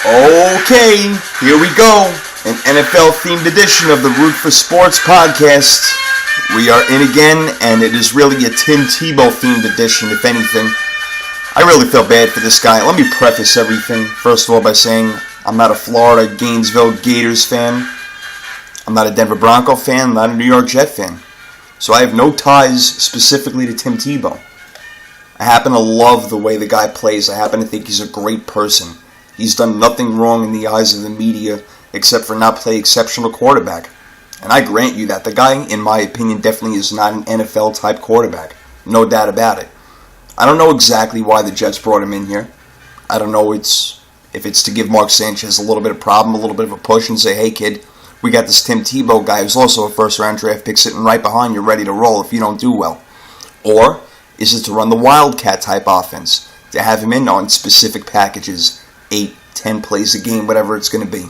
Okay, here we go. An NFL-themed edition of the Root for Sports podcast. We are in again, and it is really a Tim Tebow-themed edition, if anything. I really feel bad for this guy. Let me preface everything, first of all, by saying I'm not a Florida Gainesville Gators fan. I'm not a Denver Bronco fan. I'm not a New York Jet fan. So I have no ties specifically to Tim Tebow. I happen to love the way the guy plays. I happen to think he's a great person. He's done nothing wrong in the eyes of the media except for not play exceptional quarterback. And I grant you that. The guy, in my opinion, definitely is not an NFL-type quarterback. No doubt about it. I don't know exactly why the Jets brought him in here. I don't know if it's to give Mark Sanchez a little bit of problem, a little bit of a push, and say, hey, kid, we got this Tim Tebow guy who's also a first-round draft pick sitting right behind you ready to roll if you don't do well. Or is it to run the Wildcat-type offense, to have him in on specific packages, 8, 10 plays a game, whatever it's going to be.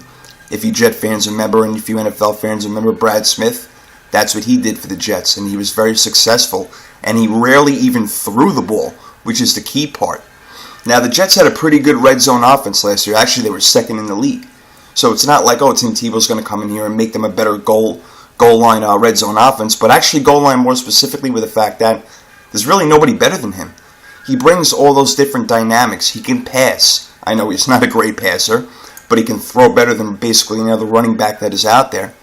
If you Jet fans remember, and if you NFL fans remember Brad Smith, that's what he did for the Jets, and he was very successful, and he rarely even threw the ball, which is the key part. Now, the Jets had a pretty good red zone offense last year. Actually, they were second in the league. So it's not like, Tim Tebow's going to come in here and make them a better goal line red zone offense, but actually goal line more specifically with the fact that there's really nobody better than him. He brings all those different dynamics. He can pass. I know he's not a great passer, but he can throw better than basically any other running back that is out there.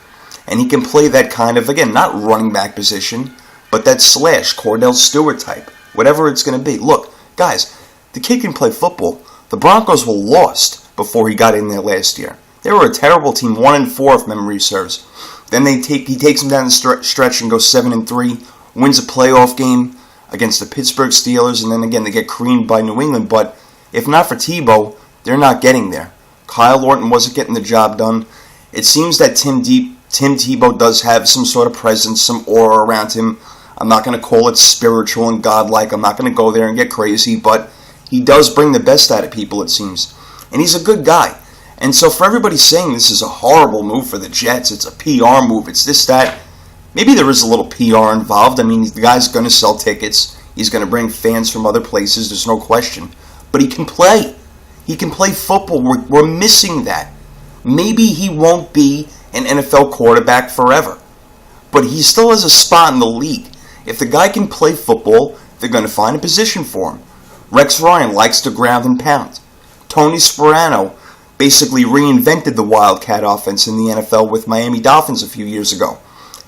And he can play that kind of, again, not running back position, but that slash, Cordell Stewart type, whatever it's going to be. Look, guys, the kid can play football. The Broncos were lost before he got in there last year. They were a terrible team, 1-4 if memory serves. Then he takes them down the stretch and goes 7-3, wins a playoff game against the Pittsburgh Steelers, and then again they get creamed by New England. But if not for Tebow, they're not getting there. Kyle Orton wasn't getting the job done. It seems that Tim Tebow does have some sort of presence, some aura around him. I'm not going to call it spiritual and godlike. I'm not going to go there and get crazy, but he does bring the best out of people, it seems. And he's a good guy. And so for everybody saying this is a horrible move for the Jets, it's a PR move, it's this, that, maybe there is a little PR involved. I mean, the guy's going to sell tickets. He's going to bring fans from other places, there's no question. But he can play. He can play football. We're missing that. Maybe he won't be an NFL quarterback forever, but he still has a spot in the league. If the guy can play football, they're going to find a position for him. Rex Ryan likes to ground and pound. Tony Sparano basically reinvented the Wildcat offense in the NFL with Miami Dolphins a few years ago.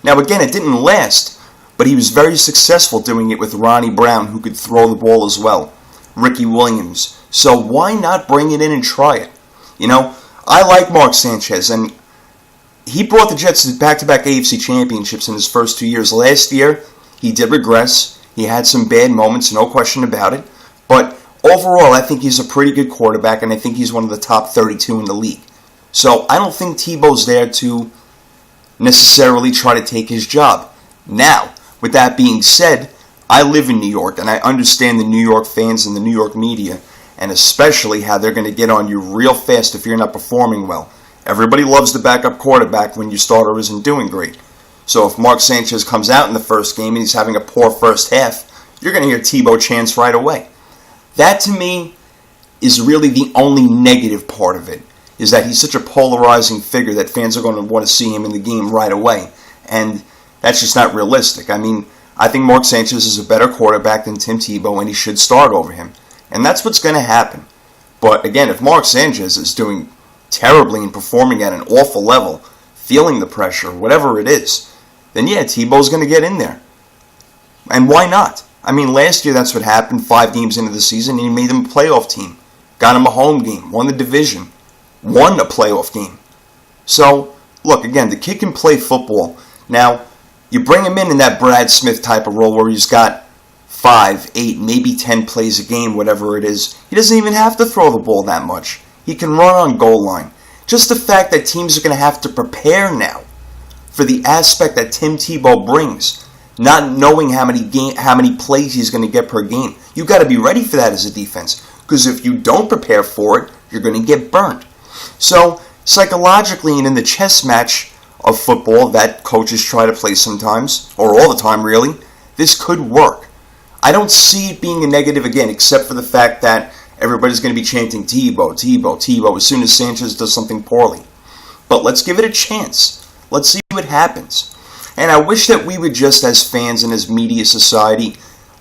Now again, it didn't last, but he was very successful doing it with Ronnie Brown, who could throw the ball as well. Ricky Williams. So why not bring it in and try it? You know, I like Mark Sanchez, and he brought the Jets to back-to-back AFC championships in his first 2 years. Last year, he did regress. He had some bad moments, no question about it. But overall, I think he's a pretty good quarterback, and I think he's one of the top 32 in the league. So I don't think Tebow's there to necessarily try to take his job. Now, with that being said, I live in New York, and I understand the New York fans and the New York media, and especially how they're going to get on you real fast if you're not performing well. Everybody loves the backup quarterback when your starter isn't doing great. So if Mark Sanchez comes out in the first game and he's having a poor first half, you're going to hear Tebow chants right away. That, to me, is really the only negative part of it, is that he's such a polarizing figure that fans are going to want to see him in the game right away. And that's just not realistic. I mean, I think Mark Sanchez is a better quarterback than Tim Tebow, and he should start over him. And that's what's going to happen. But again, if Mark Sanchez is doing terribly and performing at an awful level, feeling the pressure, whatever it is, then yeah, Tebow's going to get in there. And why not? I mean, last year that's what happened, 5 games into the season, and he made them a playoff team. Got him a home game, won the division, won a playoff game. So, look, again, the kid can play football. Now, you bring him in that Brad Smith type of role where he's got 5, 8, maybe 10 plays a game, whatever it is. He doesn't even have to throw the ball that much. He can run on goal line. Just the fact that teams are going to have to prepare now for the aspect that Tim Tebow brings, not knowing how many plays he's going to get per game. You've got to be ready for that as a defense, because if you don't prepare for it, you're going to get burnt. So, psychologically and in the chess match of football that coaches try to play sometimes, or all the time really, this could work. I don't see it being a negative again, except for the fact that everybody's going to be chanting Tebow, Tebow, Tebow as soon as Sanchez does something poorly. But let's give it a chance. Let's see what happens. And I wish that we would just, as fans and as media society,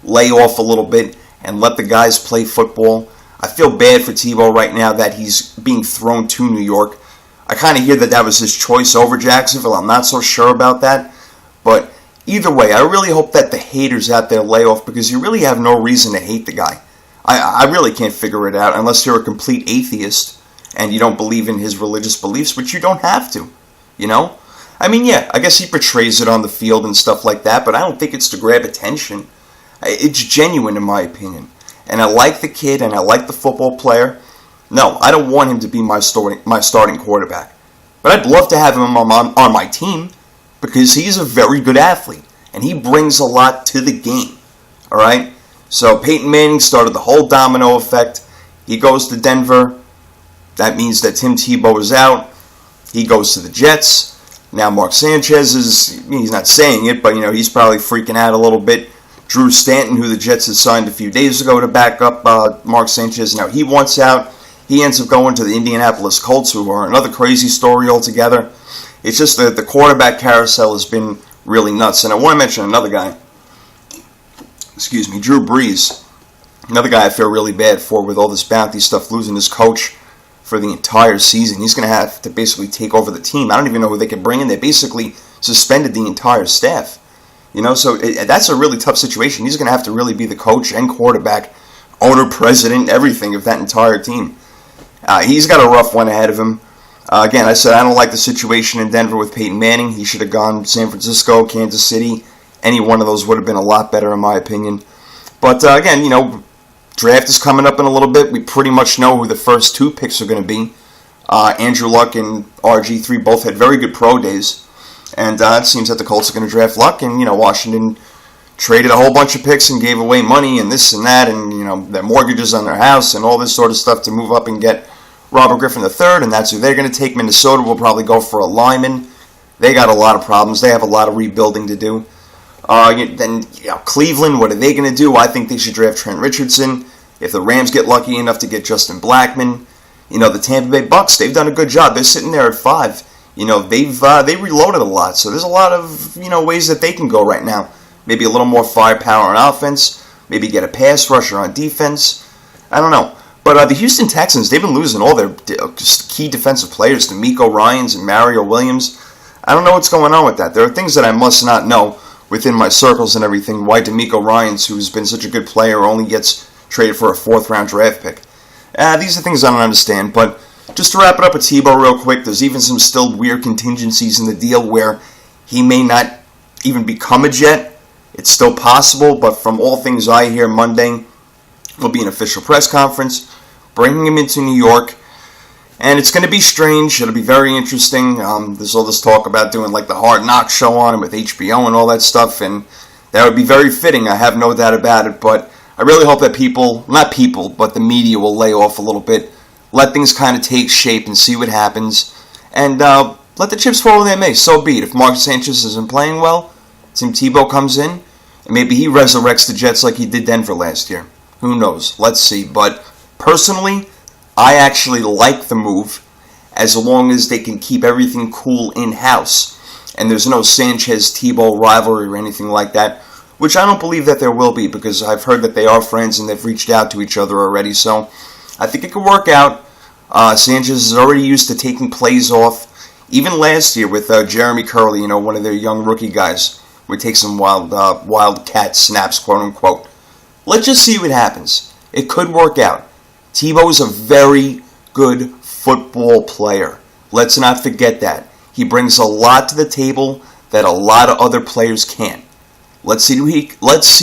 lay off a little bit and let the guys play football. I feel bad for Tebow right now that he's being thrown to New York. I kind of hear that was his choice over Jacksonville. I'm not so sure about that. But either way, I really hope that the haters out there lay off, because you really have no reason to hate the guy. I really can't figure it out unless you're a complete atheist and you don't believe in his religious beliefs, which you don't have to, you know? I mean, yeah, I guess he portrays it on the field and stuff like that, but I don't think it's to grab attention. It's genuine in my opinion. And I like the kid and I like the football player. No, I don't want him to be my starting quarterback. But I'd love to have him on my team, because he's a very good athlete and he brings a lot to the game. All right? So Peyton Manning started the whole domino effect. He goes to Denver. That means that Tim Tebow is out. He goes to the Jets. Now Mark Sanchez he's not saying it, but he's probably freaking out a little bit. Drew Stanton, who the Jets had signed a few days ago to back up Mark Sanchez, now he wants out. He ends up going to the Indianapolis Colts, who are another crazy story altogether. It's just that the quarterback carousel has been really nuts. And I want to mention another guy. Drew Brees. Another guy I feel really bad for with all this bounty stuff, losing his coach for the entire season. He's going to have to basically take over the team. I don't even know who they could bring in. They basically suspended the entire staff. So that's a really tough situation. He's going to have to really be the coach and quarterback, owner, president, everything of that entire team. He's got a rough one ahead of him. Again, I said I don't like the situation in Denver with Peyton Manning. He should have gone San Francisco, Kansas City. Any one of those would have been a lot better in my opinion. But again, draft is coming up in a little bit. We pretty much know who the first two picks are going to be. Andrew Luck and RG3 both had very good pro days. And it seems that the Colts are going to draft Luck. And, Washington traded a whole bunch of picks and gave away money and this and that. And, their mortgages on their house and all this sort of stuff to move up and get Robert Griffin III. And that's who they're going to take. Minnesota will probably go for a lineman. They got a lot of problems. They have a lot of rebuilding to do. Then Cleveland, what are they going to do? I think they should draft Trent Richardson. If the Rams get lucky enough to get Justin Blackmon, the Tampa Bay Bucks, they've done a good job. They're sitting there at 5. They reloaded a lot, so there's a lot of ways that they can go right now. Maybe a little more firepower on offense. Maybe get a pass rusher on defense. I don't know. But the Houston Texans, they've been losing all their key defensive players, DeMeco Ryans and Mario Williams. I don't know what's going on with that. There are things that I must not know within my circles and everything. Why DeMeco Ryans, who's been such a good player, only gets traded for a 4th-round draft pick. These are things I don't understand. But just to wrap it up with Tebow real quick, there's even some still weird contingencies in the deal where he may not even become a Jet. It's still possible, but from all things I hear, Monday will be an official press conference, bringing him into New York. And it's going to be strange. It'll be very interesting. There's all this talk about doing like the Hard Knocks show on him with HBO and all that stuff, and that would be very fitting. I have no doubt about it, but I really hope that but the media will lay off a little bit, let things kind of take shape and see what happens, and let the chips fall where they may. So be it. If Mark Sanchez isn't playing well, Tim Tebow comes in, and maybe he resurrects the Jets like he did Denver last year. Who knows? Let's see. But personally, I actually like the move as long as they can keep everything cool in-house and there's no Sanchez-Tebow rivalry or anything like that, which I don't believe that there will be because I've heard that they are friends and they've reached out to each other already. So I think it could work out. Sanchez is already used to taking plays off. Even last year with Jeremy Curley, one of their young rookie guys, would take some wildcat snaps, quote-unquote. Let's just see what happens. It could work out. Tebow is a very good football player. Let's not forget that. He brings a lot to the table that a lot of other players can't. Let's see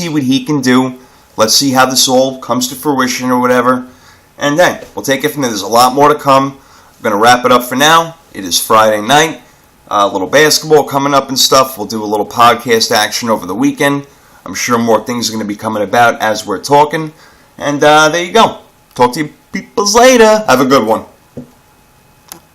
what he can do. Let's see how this all comes to fruition or whatever. And then we'll take it from there. There's a lot more to come. I'm going to wrap it up for now. It is Friday night. A little basketball coming up and stuff. We'll do a little podcast action over the weekend. I'm sure more things are going to be coming about as we're talking. And there you go. Talk to you peoples later. Have a good one.